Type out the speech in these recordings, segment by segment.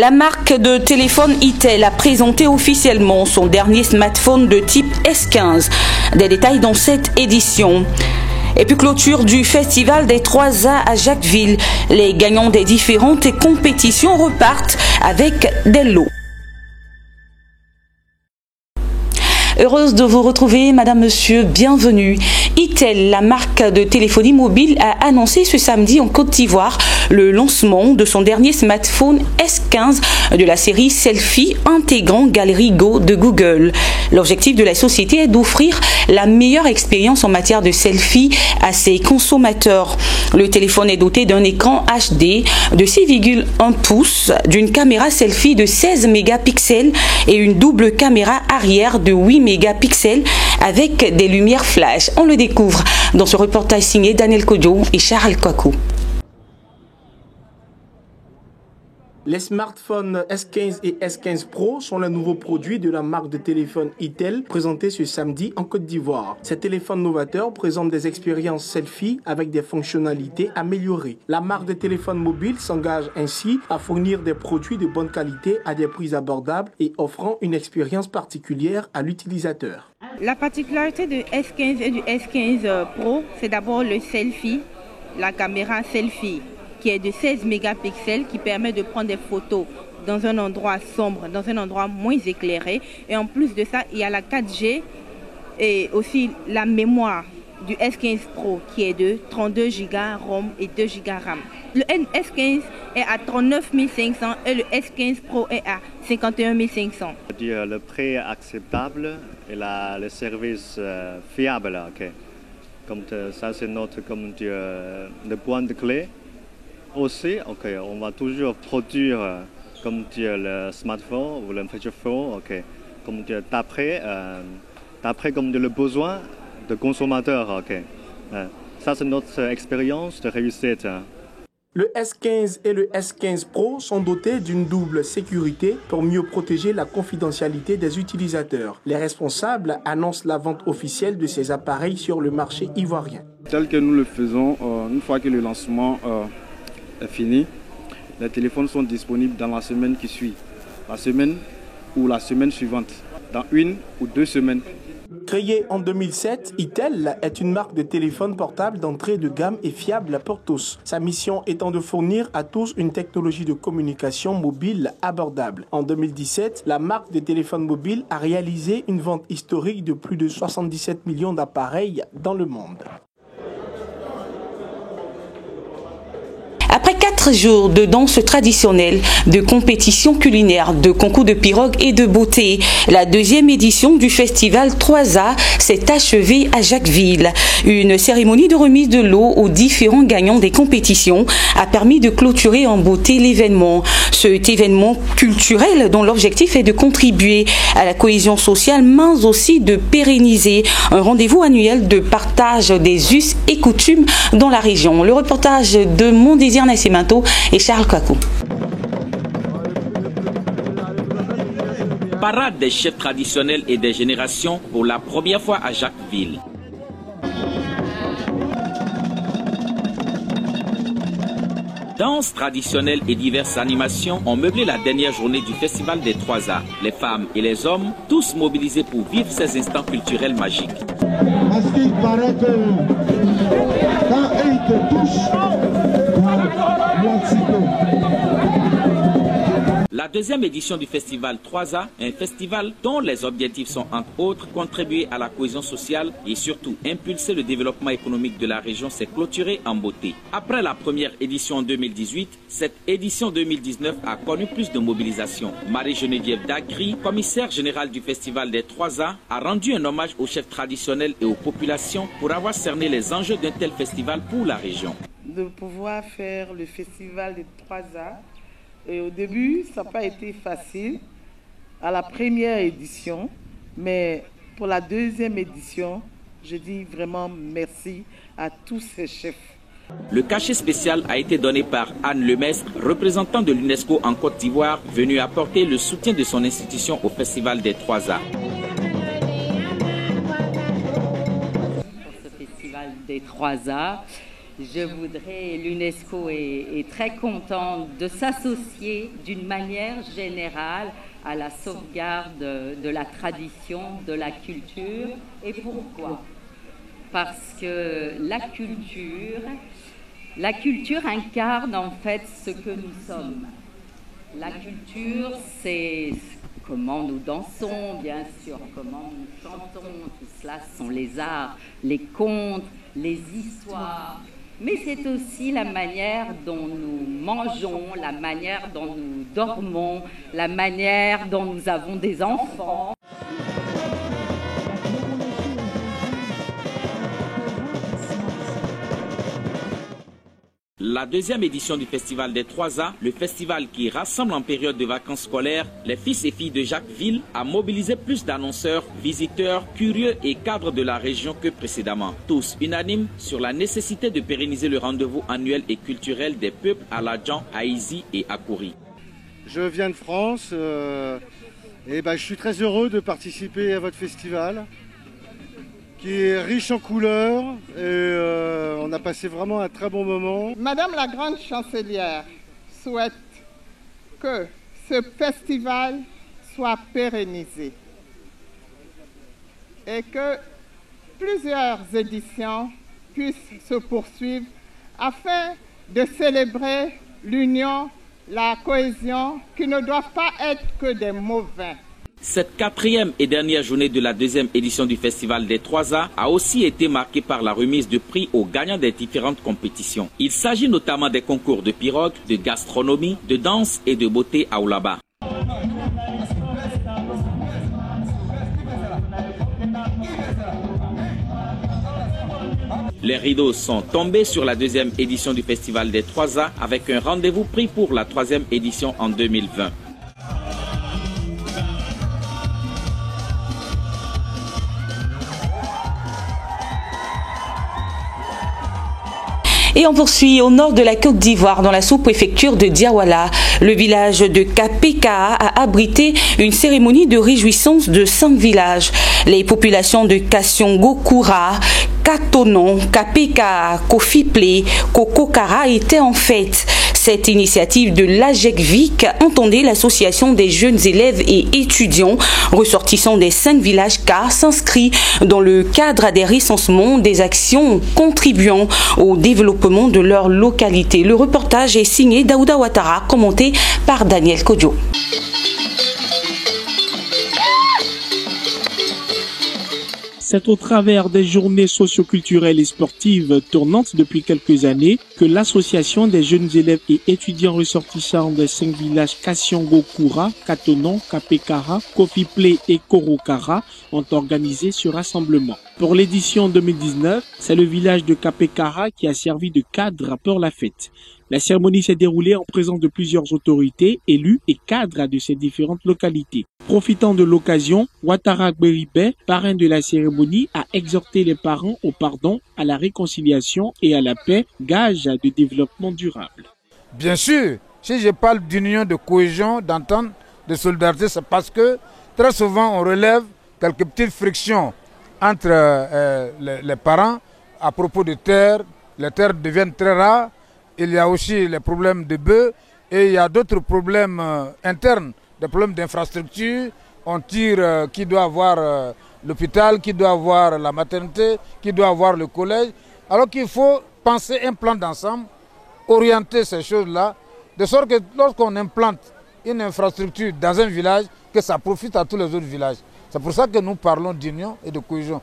La marque de téléphone Itel a présenté officiellement son dernier smartphone de type S15. Des détails dans cette édition. Et puis clôture du Festival des 3A à Jacquesville. Les gagnants des différentes compétitions repartent avec des lots. Heureuse de vous retrouver, madame, monsieur, bienvenue. Itel, la marque de téléphonie mobile, a annoncé ce samedi en Côte d'Ivoire le lancement de son dernier smartphone S15 de la série Selfie intégrant Galerie Go de Google. L'objectif de la société est d'offrir la meilleure expérience en matière de selfie à ses consommateurs. Le téléphone est doté d'un écran HD de 6,1 pouces, d'une caméra selfie de 16 mégapixels et une double caméra arrière de 8 mégapixels avec des lumières flash. On le découvre dans ce reportage signé Daniel Kodjo et Charles Kwaku. Les smartphones S15 et S15 Pro sont les nouveaux produits de la marque de téléphone Itel présentés ce samedi en Côte d'Ivoire. Ces téléphones novateurs présentent des expériences selfie avec des fonctionnalités améliorées. La marque de téléphone mobile s'engage ainsi à fournir des produits de bonne qualité à des prix abordables et offrant une expérience particulière à l'utilisateur. La particularité du S15 et du S15 Pro, c'est d'abord le selfie, la caméra selfie, qui est de 16 mégapixels, qui permet de prendre des photos dans un endroit sombre, dans un endroit moins éclairé. Et en plus de ça, il y a la 4G et aussi la mémoire du S15 Pro qui est de 32 Go ROM et 2 Go RAM. Le S15 est à 39 500 et le S15 Pro est à 51 500. Le prix est acceptable et le service fiable. Okay. Comme ça, c'est notre le point de clé. Aussi, on va toujours produire le smartphone ou le feature phone, d'après le besoin de consommateur. Ça, c'est notre expérience de réussite. Le S15 et le S15 Pro sont dotés d'une double sécurité pour mieux protéger la confidentialité des utilisateurs. Les responsables annoncent la vente officielle de ces appareils sur le marché ivoirien. Tel que nous le faisons, une fois que le lancement est fini, les téléphones sont disponibles dans la semaine qui suit, la semaine ou la semaine suivante, dans 1 ou 2 semaines. Créée en 2007, Itel est une marque de téléphone portable d'entrée de gamme et fiable pour tous. Sa mission étant de fournir à tous une technologie de communication mobile abordable. En 2017, la marque de téléphone mobile a réalisé une vente historique de plus de 77 millions d'appareils dans le monde. Après 4 jours de danse traditionnelle, de compétitions culinaires, de concours de pirogues et de beauté, la deuxième édition du festival 3A s'est achevée à Jacquesville. Une cérémonie de remise de lots aux différents gagnants des compétitions a permis de clôturer en beauté l'événement. Cet événement culturel dont l'objectif est de contribuer à la cohésion sociale, mais aussi de pérenniser un rendez-vous annuel de partage des us et coutumes dans la région. Le reportage de Mon Désir Nascimento et Charles Kwaku. Parade des chefs traditionnels et des générations pour la première fois à Jacquesville. Danse traditionnelle et diverses animations ont meublé la dernière journée du Festival des 3A. Les femmes et les hommes, tous mobilisés pour vivre ces instants culturels magiques. Parce qu'il paraît que quand ils te touchent, la deuxième édition du Festival 3A, un festival dont les objectifs sont entre autres contribuer à la cohésion sociale et surtout impulser le développement économique de la région, s'est clôturé en beauté. Après la première édition en 2018, cette édition 2019 a connu plus de mobilisation. Marie-Geneviève Dagri, commissaire générale du Festival des 3A, a rendu un hommage aux chefs traditionnels et aux populations pour avoir cerné les enjeux d'un tel festival pour la région. De pouvoir faire le Festival des 3A. Et au début, ça n'a pas été facile à la première édition, mais pour la deuxième édition, je dis vraiment merci à tous ces chefs. Le cachet spécial a été donné par Anne Lemestre, représentant de l'UNESCO en Côte d'Ivoire, venue apporter le soutien de son institution au Festival des 3A. Pour ce Festival des 3A, L'UNESCO est très contente de s'associer d'une manière générale à la sauvegarde de la tradition, de la culture. Et pourquoi? Parce que la culture incarne en fait ce que nous sommes. La culture, c'est comment nous dansons, bien sûr, comment nous chantons, tout cela sont les arts, les contes, les histoires. Mais c'est aussi la manière dont nous mangeons, la manière dont nous dormons, la manière dont nous avons des enfants. La deuxième édition du Festival des 3A, le festival qui rassemble en période de vacances scolaires les fils et filles de Jacquesville, a mobilisé plus d'annonceurs, visiteurs, curieux et cadres de la région que précédemment. Tous unanimes sur la nécessité de pérenniser le rendez-vous annuel et culturel des peuples à Ladjan, à Izi et à Kouri. Je viens de France et je suis très heureux de participer à votre festival qui est riche en couleurs et on a passé vraiment un très bon moment. Madame la Grande Chancelière souhaite que ce festival soit pérennisé et que plusieurs éditions puissent se poursuivre afin de célébrer l'union, la cohésion, qui ne doivent pas être que des mots vains. Cette quatrième et dernière journée de la deuxième édition du Festival des 3A a aussi été marquée par la remise de prix aux gagnants des différentes compétitions. Il s'agit notamment des concours de pirogue, de gastronomie, de danse et de beauté à Oulaba. Les rideaux sont tombés sur la deuxième édition du Festival des 3A avec un rendez-vous pris pour la troisième édition en 2020. Et on poursuit au nord de la Côte d'Ivoire, dans la sous-préfecture de Diawala. Le village de Kapeka a abrité une cérémonie de réjouissance de 5 villages. Les populations de Kassiongo-Koura, Katonon, Kapeka, Kofiple, Kokokara étaient en fête. Cette initiative de l'AGECVIC entendait l'association des jeunes élèves et étudiants ressortissant des 5 villages K s'inscrit dans le cadre des recensements des actions contribuant au développement de leur localité. Le reportage est signé Daouda Ouattara, commenté par Daniel Kodjo. C'est au travers des journées socioculturelles et sportives tournantes depuis quelques années que l'association des jeunes élèves et étudiants ressortissants des 5 villages Kassiongo-Koura, Katonon, Kapekara, Kofiple et Korokara ont organisé ce rassemblement. Pour l'édition 2019, c'est le village de Kapekara qui a servi de cadre pour la fête. La cérémonie s'est déroulée en présence de plusieurs autorités, élus et cadres de ces différentes localités. Profitant de l'occasion, Ouattara Gberibe, parrain de la cérémonie, a exhorté les parents au pardon, à la réconciliation et à la paix, gage de développement durable. Bien sûr, si je parle d'union, de cohésion, d'entente, de solidarité, c'est parce que très souvent on relève quelques petites frictions entre les parents à propos de terres. Les terres deviennent très rares. Il y a aussi les problèmes de bœufs et il y a d'autres problèmes internes, des problèmes d'infrastructure. On tire qui doit avoir l'hôpital, qui doit avoir la maternité, qui doit avoir le collège. Alors qu'il faut penser un plan d'ensemble, orienter ces choses-là, de sorte que lorsqu'on implante une infrastructure dans un village, que ça profite à tous les autres villages. C'est pour ça que nous parlons d'union et de cohésion.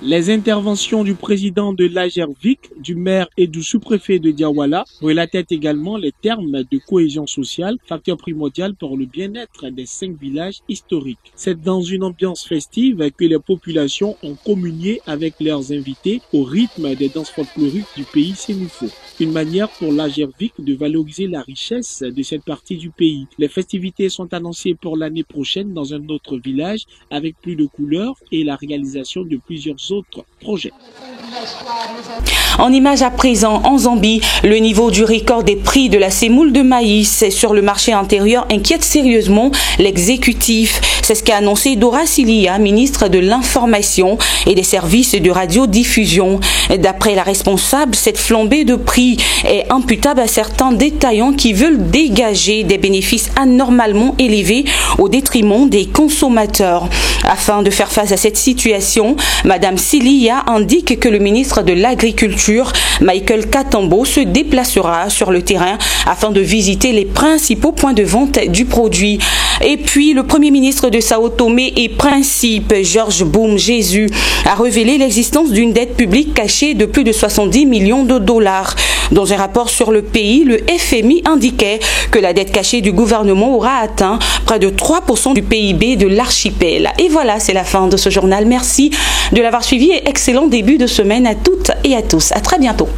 Les interventions du président de l'AGECVIC, du maire et du sous-préfet de Diawala relataient également les termes de cohésion sociale, facteur primordial pour le bien-être des 5 villages historiques. C'est dans une ambiance festive que les populations ont communié avec leurs invités au rythme des danses folkloriques du pays sénoufo. Une manière pour l'AGECVIC de valoriser la richesse de cette partie du pays. Les festivités sont annoncées pour l'année prochaine dans un autre village avec plus de couleurs et la réalisation de plusieurs les autres projets. En image à présent, en Zambie, le niveau du record des prix de la semoule de maïs sur le marché intérieur inquiète sérieusement l'exécutif. C'est ce qu'a annoncé Dora Silia, ministre de l'Information et des services de radiodiffusion. D'après la responsable, cette flambée de prix est imputable à certains détaillants qui veulent dégager des bénéfices anormalement élevés au détriment des consommateurs. Afin de faire face à cette situation, Madame Silia indique que le ministre de l'Agriculture, Michael Katambo, se déplacera sur le terrain afin de visiter les principaux points de vente du produit. Et puis, le Premier ministre de Sao Tomé et Principe, Georges Boum Jésus, a révélé l'existence d'une dette publique cachée de plus de 70 millions de dollars. Dans un rapport sur le pays, le FMI indiquait que la dette cachée du gouvernement aura atteint près de 3% du PIB de l'archipel. Et voilà, c'est la fin de ce journal. Merci de l'avoir suivi et excellent début de semaine à toutes et à tous. À très bientôt.